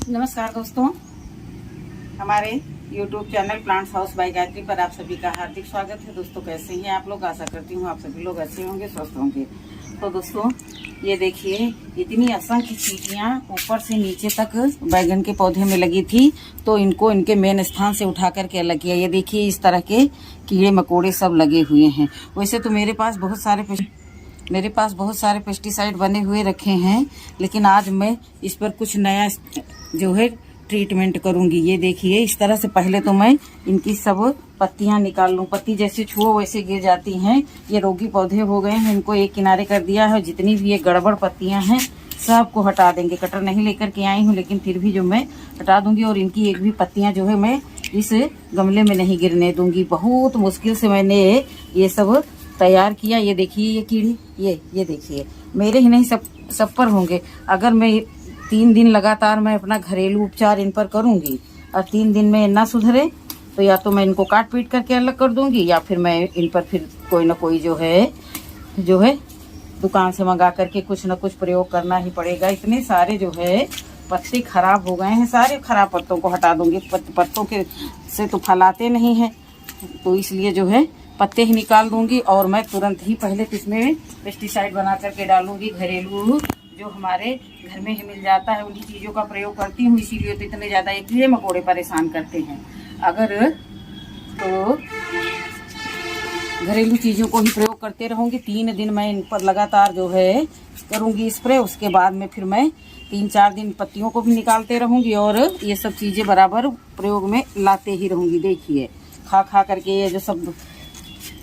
नमस्कार दोस्तों, हमारे YouTube channel plants house by Gayatri पर आप सभी का हार्दिक स्वागत है। दोस्तों कैसे हैं आप लोग? आशा करती हूँ आप सभी लोग अच्छे होंगे, स्वस्थ होंगे। तो दोस्तों ये देखिए, इतनी असंख्य चींटियाँ ऊपर से नीचे तक बैगन के पौधे में लगी थी, तो इनको इनके मेन स्थान से उठा करके अलग किया। ये देखिए इस तरह के कीड़े मकोड़े सब लगे हुए हैं। वैसे तो मेरे पास बहुत सारे पेस्टिसाइड बने हुए रखे हैं, लेकिन आज मैं इस पर कुछ नया जो है ट्रीटमेंट करूंगी। ये देखिए इस तरह से पहले तो मैं इनकी सब पत्तियां निकाल लूं। पत्ती जैसे छुओ वैसे गिर जाती हैं। ये रोगी पौधे हो गए हैं, इनको एक किनारे कर दिया है। जितनी भी ये गड़बड़ पत्तियां हैं सबको हटा देंगे। कटर नहीं लेकर के आई हूँ, लेकिन फिर भी जो मैं हटा दूंगी। और इनकी एक भी पत्तियां जो है मैं इस गमले में नहीं गिरने दूंगी। बहुत मुश्किल से मैंने ये सब तैयार किया। ये देखिए ये कीड़ी, ये देखिए मेरे ही नहीं सब पर होंगे। अगर मैं 3 दिन लगातार मैं अपना घरेलू उपचार इन पर करूंगी और 3 दिन में ना सुधरे तो या तो मैं इनको काट पीट करके अलग कर दूंगी, या फिर मैं इन पर फिर कोई ना कोई जो है दुकान से मंगा करके कुछ ना कुछ प्रयोग करना ही पड़ेगा। इतने सारे जो है पत्ते खराब हो गए हैं, सारे खराब पत्तों को हटा दूंगी। पत्तों के से तो फलाते नहीं हैं, तो इसलिए जो है पत्ते ही निकाल दूंगी। और मैं तुरंत ही पहले इसमें पेस्टिसाइड बना करके डालूंगी। घरेलू जो हमारे घर में ही मिल जाता है उन्हीं चीज़ों का प्रयोग करती हूँ। इसीलिए तो इतने ज़्यादा ये कीड़े मकोड़े परेशान करते हैं। अगर तो घरेलू चीज़ों को ही प्रयोग करते रहूँगी। 3 दिन मैं इन पर लगातार जो है करूँगी स्प्रे। उसके बाद में फिर मैं 3-4 दिन पत्तियों को भी निकालते रहूँगी और ये सब चीज़ें बराबर प्रयोग में लाते ही रहूँगी। देखिए खा करके ये जो सब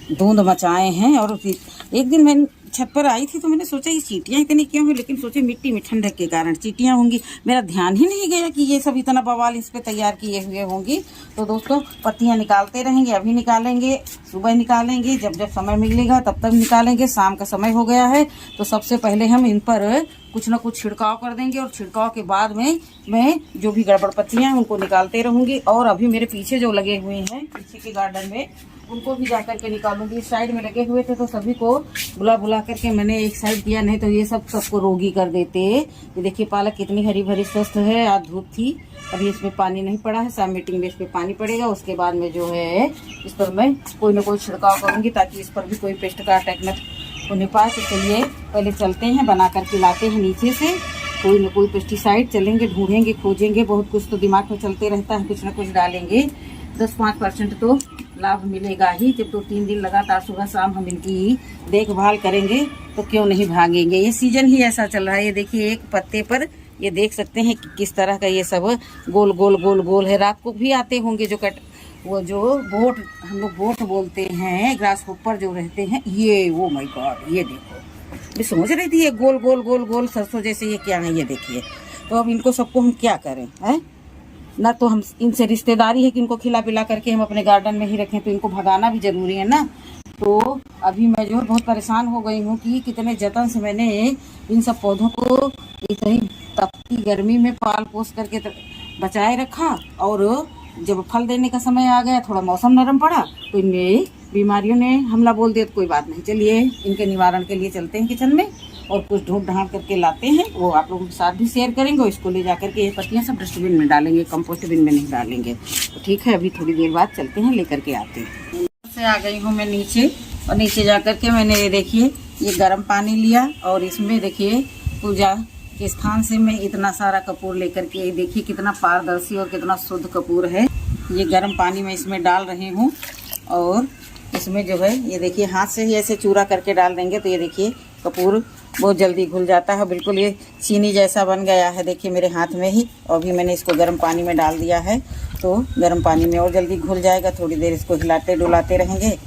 धुंध मचाए हैं। और एक दिन मैं छत पर आई थी तो मैंने सोचा ये चींटियाँ इतनी क्यों हैं, लेकिन सोचे मिट्टी में ठंडक के कारण चींटियाँ होंगी। मेरा ध्यान ही नहीं गया कि ये सब इतना बवाल इस पे तैयार किए हुए होंगी। तो दोस्तों पत्तियाँ निकालते रहेंगे, अभी निकालेंगे, सुबह निकालेंगे, जब जब समय मिलेगा तब तक निकालेंगे। शाम का समय हो गया है तो सबसे पहले हम इन पर कुछ ना कुछ छिड़काव कर देंगे। और छिड़काव के बाद में मैं जो भी गड़बड़ पत्तियाँ हैं उनको निकालते रहूँगी। और अभी मेरे पीछे जो लगे हुए हैं पीछे के गार्डन में उनको भी जा करके निकालूंगी। इस साइड में लगे हुए थे तो सभी को बुला करके मैंने एक साइड किया, नहीं तो ये सबको रोगी कर देते। ये देखिए पालक कितनी हरी भरी स्वस्थ है। आज धूप थी, अभी इसमें पानी नहीं पड़ा है। शाम मीटिंग में इस पर पानी पड़ेगा। उसके बाद में जो है इस पर मैं कोई ना कोई छिड़काव करूंगी ताकि इस पर भी कोई पेस्ट का अटैक न होने पाए। तो चलिए पहले चलते हैं, बना करके लाते हैं नीचे से कोई ना कोई पेस्टिसाइड। चलेंगे, ढूंढेंगे, खोजेंगे, बहुत कुछ तो दिमाग में चलते रहता है, कुछ ना कुछ डालेंगे। 10-5% तो लाभ मिलेगा ही। जब 2-3 दिन लगातार सुबह शाम हम इनकी देखभाल करेंगे तो क्यों नहीं भागेंगे। ये सीजन ही ऐसा चल रहा है। ये देखिए एक पत्ते पर ये देख सकते हैं कि किस तरह का ये सब गोल गोल गोल गोल है। रात को भी आते होंगे वो जो बोट, हम लोग बोट बोलते हैं, ग्रास होपर जो रहते हैं ये। ओ माय गॉड, ये देखो, मैं समझ रही थी ये गोल गोल गोल गोल सरसों जैसे ये क्या है। ये देखिए, तो अब इनको सबको हम क्या करें हैं? ना तो हम इनसे रिश्तेदारी है कि इनको खिला पिला करके हम अपने गार्डन में ही रखें, तो इनको भगाना भी जरूरी है ना। तो अभी मैं जो बहुत परेशान हो गई हूँ कि कितने जतन से मैंने इन सब पौधों को इतनी तपती गर्मी में पाल पोस करके बचाए रखा। और जब फल देने का समय आ गया, थोड़ा मौसम नरम पड़ा तो इनमें बीमारियों ने हमला बोल दिया। तो कोई बात नहीं, चलिए इनके निवारण के लिए चलते हैं किचन में और कुछ ढूंढ ढांड करके लाते हैं। वो आप लोगों के साथ भी शेयर करेंगे। और इसको ले जाकर के ये पत्तियाँ सब डस्टबिन में डालेंगे, कंपोस्ट बिन में नहीं डालेंगे। तो ठीक है, अभी थोड़ी देर बाद चलते हैं, लेकर के आते हैं। से आ गई हूँ मैं नीचे, और नीचे जा करके मैंने ये देखिए ये गर्म पानी लिया और इसमें देखिए पूजा के स्थान से मैं इतना सारा कपूर लेकर के, देखिए कितना पारदर्शी और कितना शुद्ध कपूर है। ये गर्म पानी में इसमें डाल रही हूँ और इसमें जो है ये देखिए हाथ से ही ऐसे चूरा करके डाल देंगे तो ये देखिए कपूर बहुत जल्दी घुल जाता है। बिल्कुल ये चीनी जैसा बन गया है, देखिए मेरे हाथ में ही। और भी मैंने इसको गर्म पानी में डाल दिया है तो गर्म पानी में और जल्दी घुल जाएगा। थोड़ी देर इसको हिलाते डुलाते रहेंगे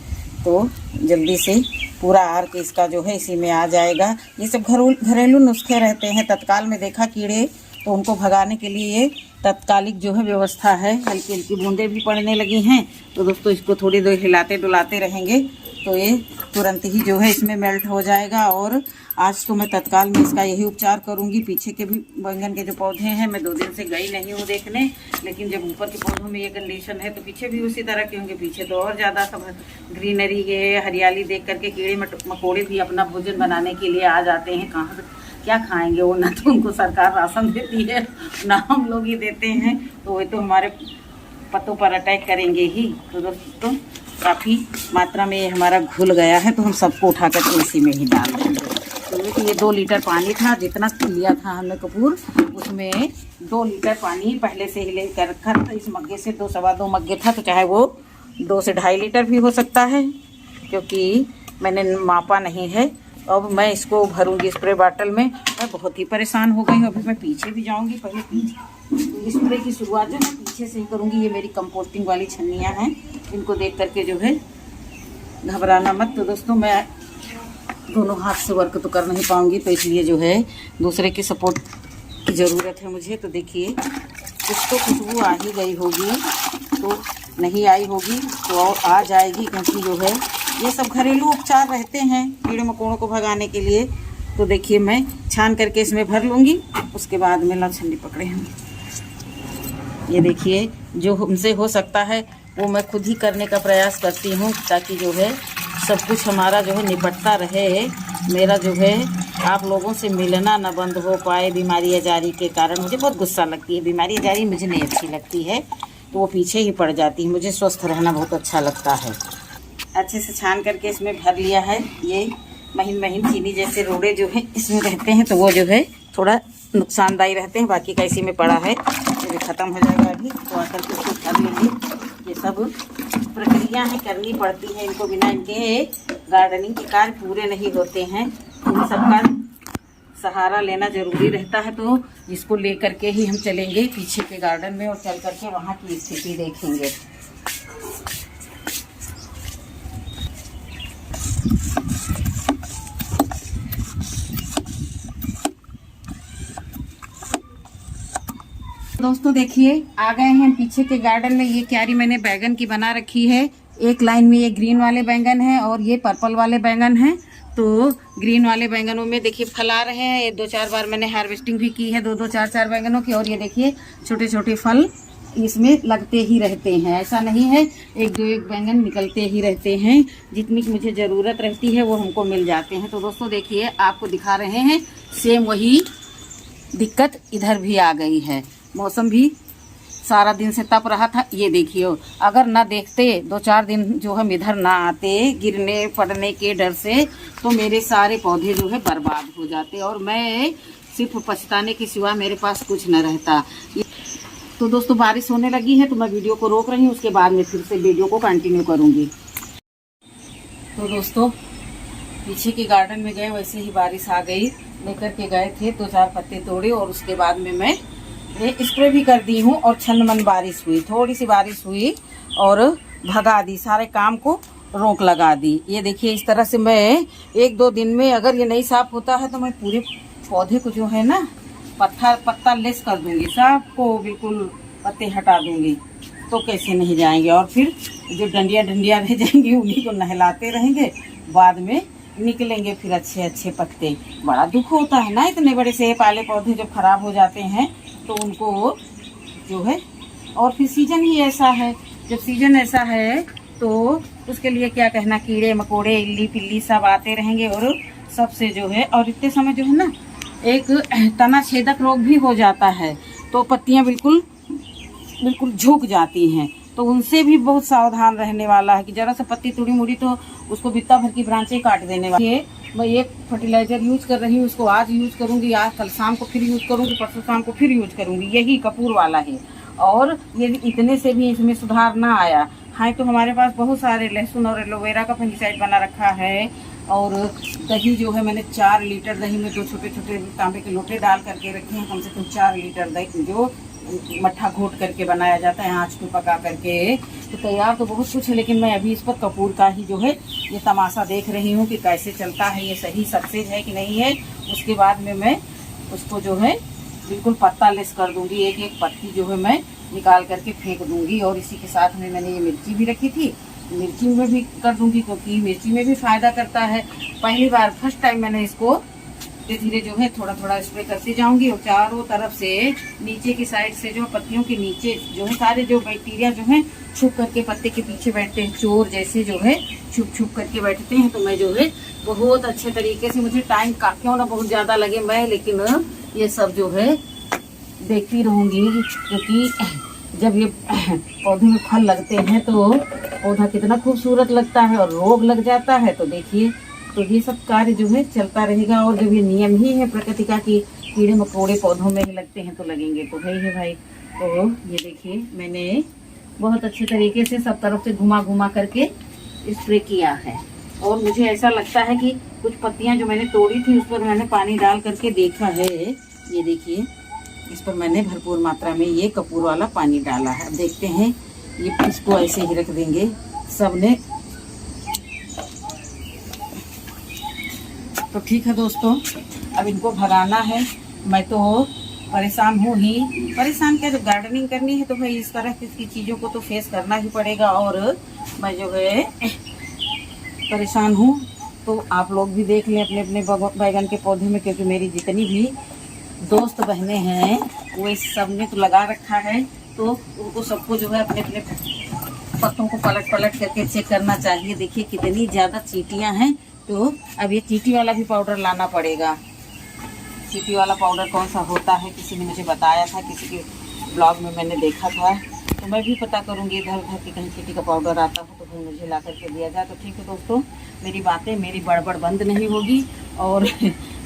तो जल्दी से पूरा आर्क इसका जो है इसी में आ जाएगा। ये सब घरेलू नुस्खे रहते हैं। तत्काल में देखा कीड़े तो उनको भगाने के लिए ये तत्कालिक जो है व्यवस्था है। हल्की हल्की बूंदें भी पड़ने लगी हैं तो दोस्तों इसको थोड़ी देर हिलाते डुलाते रहेंगे तो ये तुरंत ही जो है इसमें मेल्ट हो जाएगा। और आज तो मैं तत्काल में इसका यही उपचार करूंगी। पीछे के भी बैंगन के जो पौधे हैं मैं 2 दिन से गई नहीं हूँ देखने, लेकिन जब ऊपर के पौधों में ये कंडीशन है तो पीछे भी उसी तरह के होंगे। पीछे तो और ज़्यादा सब ग्रीनरी है, हरियाली देख करके कीड़े मकोड़े भी अपना भोजन बनाने के लिए आ जाते हैं। कहाँ क्या खाएंगे वो, ना तो उनको सरकार राशन देती है ना हम लोग ही देते हैं, तो वो तो हमारे पत्तों पर अटैक करेंगे ही। तो दोस्तों काफ़ी मात्रा में ये हमारा घुल गया है, तो हम सबको उठा कर इसी में ही डाल देंगे। तो ये 2 लीटर पानी था, जितना लिया था हमने कपूर उसमें 2 लीटर पानी पहले से ही लेकर रखा था। इस मग्गे से 2 सवा 2 मग्गे था, तो चाहे वो 2 से 2.5 लीटर भी हो सकता है, क्योंकि मैंने मापा नहीं है। अब मैं इसको भरूंगी स्प्रे बॉटल में। मैं बहुत ही परेशान हो गई हूँ, अभी मैं पीछे भी जाऊंगी। पहले पीछे स्प्रे की शुरुआत जो मैं पीछे से ही करूंगी। ये मेरी कंपोस्टिंग वाली छन्नियाँ हैं, इनको देख करके जो है घबराना मत। तो दोस्तों मैं दोनों हाथ से वर्क तो कर नहीं पाऊंगी, तो इसलिए जो है दूसरे की सपोर्ट की ज़रूरत है मुझे। तो देखिए कुछ तो खुशबू आ ही गई होगी, तो नहीं आई होगी तो और आ जाएगी, क्योंकि जो है ये सब घरेलू उपचार रहते हैं कीड़े मकोड़ों को भगाने के लिए। तो देखिए मैं छान करके इसमें भर लूँगी, उसके बाद में ला छन्नी पकड़े हम। ये देखिए जो हमसे हो सकता है वो मैं खुद ही करने का प्रयास करती हूँ, ताकि जो है सब कुछ हमारा जो है निपटता रहे। मेरा जो है आप लोगों से मिलना ना बंद हो पाए बीमारी अजारी के कारण। मुझे बहुत गुस्सा लगती है, बीमारी अजारी मुझे नहीं अच्छी लगती है, तो वो पीछे ही पड़ जाती है। मुझे स्वस्थ रहना बहुत अच्छा लगता है। अच्छे से छान करके इसमें भर लिया है। ये महीन महीन चीनी जैसे रोड़े जो हैं इसमें रहते हैं, तो वो जो है थोड़ा नुकसानदायी रहते हैं। बाकी का इसी में पड़ा है, ये ख़त्म हो जाएगा अभी, तो आकर के इसको भर लेंगे। ये सब प्रक्रिया है, करनी पड़ती है इनको, बिना इनके गार्डनिंग के कार्य पूरे नहीं होते हैं। इन सबका सहारा लेना ज़रूरी रहता है, तो इसको लेकर के ही हम चलेंगे पीछे के गार्डन में और चल करके वहाँ की स्थिति देखेंगे। दोस्तों देखिए आ गए हैं हम पीछे के गार्डन में। ये क्यारी मैंने बैगन की बना रखी है। एक लाइन में ये ग्रीन वाले बैंगन हैं और ये पर्पल वाले बैंगन हैं। तो ग्रीन वाले बैंगनों में देखिए फल आ रहे हैं। ये 2-4 बार मैंने हार्वेस्टिंग भी की है, 2-2 4-4 बैंगनों की। और ये देखिए छोटे छोटे फल इसमें लगते ही रहते हैं, ऐसा नहीं है 1-2 बैंगन निकलते ही रहते हैं। जितनी मुझे ज़रूरत रहती है वो हमको मिल जाते हैं। तो दोस्तों देखिए आपको दिखा रहे हैं, सेम वही दिक्कत इधर भी आ गई है। मौसम भी सारा दिन से तप रहा था। ये देखिए अगर ना देखते 2-4 दिन जो हम इधर ना आते गिरने पड़ने के डर से, तो मेरे सारे पौधे जो है बर्बाद हो जाते और मैं सिर्फ पछताने के सिवा मेरे पास कुछ न रहता। तो दोस्तों बारिश होने लगी है, तो मैं वीडियो को रोक रही हूँ, उसके बाद में फिर से वीडियो को कंटिन्यू करूँगी। तो दोस्तों पीछे के गार्डन में गए, वैसे ही बारिश आ गई। लेकर के गए थे 2-4 पत्ते तोड़े और उसके बाद में मैं स्प्रे भी कर दी हूँ। और छन मन बारिश हुई, थोड़ी सी बारिश हुई और भगा दी, सारे काम को रोक लगा दी। ये देखिए इस तरह से मैं 1-2 दिन में अगर ये नहीं साफ होता है, तो मैं पूरे पौधे को जो है ना पत्ता लेस कर दूंगी, सबको बिल्कुल पत्ते हटा दूंगी, तो कैसे नहीं जाएंगे। और फिर जो डंडियाँ रह जाएंगी उन्हीं को नहलाते रहेंगे, बाद में निकलेंगे फिर अच्छे अच्छे पत्ते। बड़ा दुख होता है ना, इतने बड़े से पाले पौधे जब खराब हो जाते हैं तो उनको जो है। और फिर सीजन ही ऐसा है, जब सीजन ऐसा है तो उसके लिए क्या कहना, कीड़े मकोड़े इल्ली पिल्ली सब आते रहेंगे और सबसे जो है। और इतने समय जो है ना एक तना छेदक रोग भी हो जाता है, तो पत्तियां बिल्कुल झुक जाती हैं। तो उनसे भी बहुत सावधान रहने वाला है कि जरा सा पत्ती टूटी मुड़ी तो उसको बित्ता भर की ब्रांचें काट देने वाली है। मैं ये फर्टिलाइजर यूज कर रही हूँ, उसको आज यूज करूँगी, आज कल शाम को फिर यूज करूँगी, परसों शाम को फिर यूज करूँगी। यही कपूर वाला है। और ये इतने से भी इसमें सुधार ना आया है, तो हमारे पास बहुत सारे लहसुन और एलोवेरा का फंगिसाइड बना रखा है। और दही जो है मैंने 4 लीटर दही में 2 छोटे छोटे तांबे के लोटे डाल करके रखे हैं। कम से कम 4 लीटर दही जो मट्ठा घोट करके बनाया जाता है, आँच पे पका करके। तो तैयार तो बहुत कुछ है, लेकिन मैं अभी इस पर कपूर का ही जो है ये तमाशा देख रही हूँ कि कैसे चलता है, ये सही सक्सेस है कि नहीं है। उसके बाद में मैं उसको जो है बिल्कुल पत्ता लेस कर दूंगी, एक एक पत्ती जो है मैं निकाल करके फेंक दूंगी। और इसी के साथ में मैंने ये मिर्ची भी रखी थी, मिर्ची में भी कर दूंगी, क्योंकि मिर्ची में भी फायदा करता है। पहली बार फर्स्ट टाइम मैंने इसको धीरे धीरे जो है थोड़ा थोड़ा स्प्रे करती जाऊंगी और चारों तरफ से नीचे की साइड से जो पत्तियों के नीचे जो है सारे जो बैक्टीरिया जो है छुप करके पत्ते के पीछे बैठते हैं, चोर जैसे जो है छुप छुप करके बैठते हैं। तो मैं जो है बहुत अच्छे तरीके से, मुझे टाइम का क्यों ना बहुत ज्यादा लगे मैं, लेकिन ये सब जो है देखती रहूंगी, क्योंकि जब ये पौधे में फल लगते हैं तो पौधा कितना खूबसूरत लगता है और रोग लग जाता है। तो देखिए, तो ये सब कार्य जो है चलता रहेगा। और जब ये नियम ही है प्रकृति का कि कीड़े मकोड़े पौधों में ही लगते हैं तो लगेंगे तो है भाई। तो ये देखिए मैंने बहुत अच्छे तरीके से सब तरफ से घुमा घुमा करके स्प्रे किया है। और मुझे ऐसा लगता है कि कुछ पत्तियां जो मैंने तोड़ी थी उस पर मैंने पानी डाल करके देखा है। ये देखिए, इस पर मैंने भरपूर मात्रा में ये कपूर वाला पानी डाला है। अब देखते हैं, ये इसको ऐसे ही रख देंगे सबने। तो ठीक है दोस्तों, अब इनको भगाना है। मैं तो परेशान हूँ ही, परेशान क्या, जब गार्डनिंग करनी है तो भाई इस तरह की चीज़ों को तो फेस करना ही पड़ेगा। और मैं जो है परेशान हूँ, तो आप लोग भी देख लें अपने अपने बैगन के पौधे में, क्योंकि मेरी जितनी भी दोस्त बहनें हैं वो इस सब ने तो लगा रखा है। तो उनको सबको जो है अपने अपने पत्तों को पलट पलट करके चेक करना चाहिए। देखिए कितनी ज़्यादा चींटियां हैं। तो अब ये चींटी वाला भी पाउडर लाना पड़ेगा। चींटी वाला पाउडर कौन सा होता है, किसी ने मुझे बताया था, किसी के ब्लॉग में मैंने देखा था। तो मैं भी पता करूँगी इधर उधर कि कहीं चींटी का पाउडर आता हो तो फिर मुझे ला करके दिया जाए। तो ठीक है दोस्तों, मेरी बातें, मेरी बड़बड़ बंद नहीं होगी और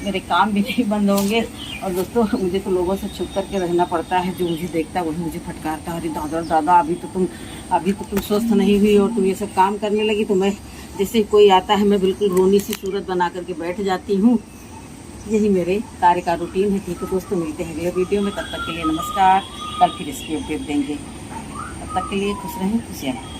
मेरे काम भी नहीं बंद होंगे। और दोस्तों, मुझे तो लोगों से छुप करके रहना पड़ता है। जो मुझे देखता है वही मुझे फटकारता है, अरे दादा दादा अभी तो तुम स्वस्थ नहीं हुई और तुम ये सब काम करने लगी। तो मैं जैसे कोई आता है मैं बिल्कुल रोनी सी सूरत बना करके बैठ जाती हूँ। यही मेरे कार्य का रूटीन है। ठीक है दोस्तों, मिलते हैं अगले वीडियो में। तब तक के लिए नमस्कार। कल फिर इसकी अपडेट देंगे। तब तक के लिए खुश रहें, खुशियाँ रहें।